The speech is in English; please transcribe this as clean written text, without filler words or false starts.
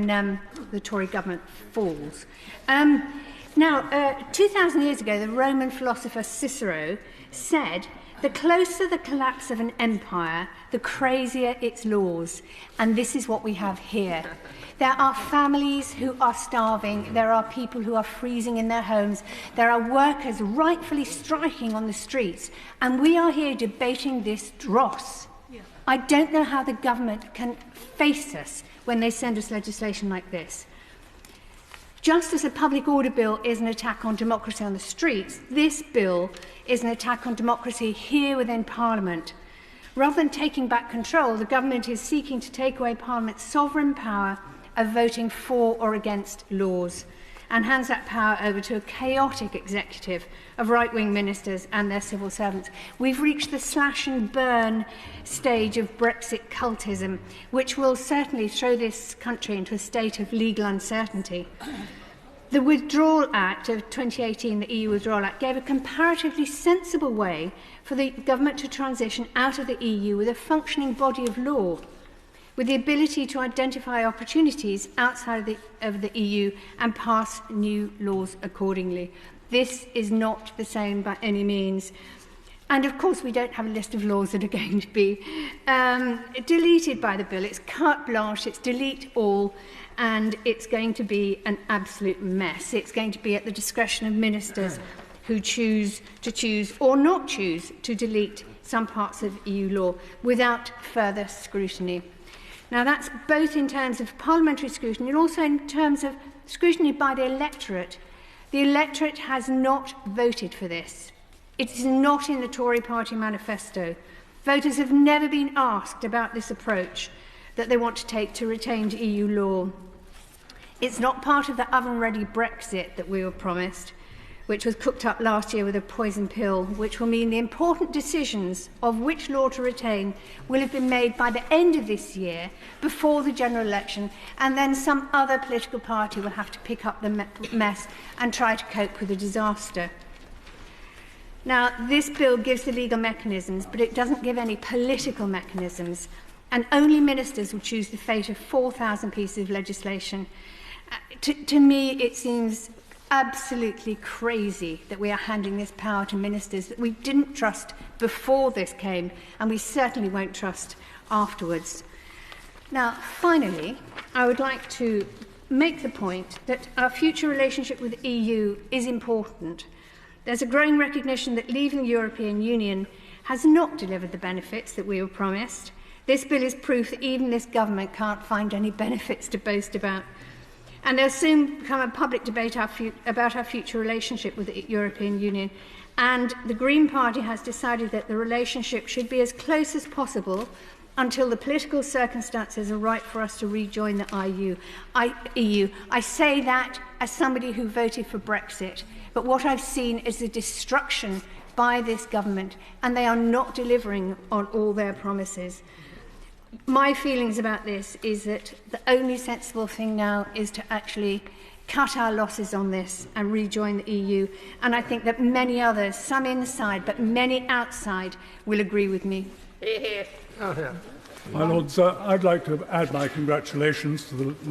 when the Tory government falls. Now, 2,000 years ago, the Roman philosopher Cicero said, "The closer the collapse of an empire, the crazier its laws." And this is what we have here. There are families who are starving. There are people who are freezing in their homes. There are workers rightfully striking on the streets. And we are here debating this dross. I don't know how the government can face us when they send us legislation like this. Just as a public order bill is an attack on democracy on the streets, this bill is an attack on democracy here within Parliament. Rather than taking back control, the government is seeking to take away Parliament's sovereign power of voting for or against laws, and hands that power over to a chaotic executive of right-wing ministers and their civil servants. We've reached the slash and burn stage of Brexit cultism, which will certainly throw this country into a state of legal uncertainty. The Withdrawal Act of 2018, the EU Withdrawal Act, gave a comparatively sensible way for the government to transition out of the EU with a functioning body of law, with the ability to identify opportunities outside of the EU and pass new laws accordingly. This is not the same by any means. And of course, we don't have a list of laws that are going to be deleted by the bill. It's carte blanche, it's delete all, and it's going to be an absolute mess. It's going to be at the discretion of ministers who choose or not choose to delete some parts of EU law without further scrutiny. Now, that's both in terms of parliamentary scrutiny and also in terms of scrutiny by the electorate. The electorate has not voted for this. It is not in the Tory party manifesto. Voters have never been asked about this approach that they want to take to retained EU law. It's not part of the oven-ready Brexit that we were promised, which was cooked up last year with a poison pill, which will mean the important decisions of which law to retain will have been made by the end of this year, before the general election, and then some other political party will have to pick up the mess and try to cope with the disaster. Now, this bill gives the legal mechanisms, but it doesn't give any political mechanisms, and only ministers will choose the fate of 4,000 pieces of legislation. To me, it seems absolutely crazy that we are handing this power to ministers that we didn't trust before this came, and we certainly won't trust afterwards. Now, finally, I would like to make the point that our future relationship with the EU is important. There's a growing recognition that leaving the European Union has not delivered the benefits that we were promised. This bill is proof that even this government can't find any benefits to boast about. And there'll soon become a public debate about our future relationship with the European Union. And the Green Party has decided that the relationship should be as close as possible until the political circumstances are right for us to rejoin the EU. I say that as somebody who voted for Brexit, but what I've seen is the destruction by this government, and they are not delivering on all their promises. My feelings about this is that the only sensible thing now is to actually cut our losses on this and rejoin the EU. And I think that many others, some inside but many outside, will agree with me. My Lords, I'd like to add my congratulations to the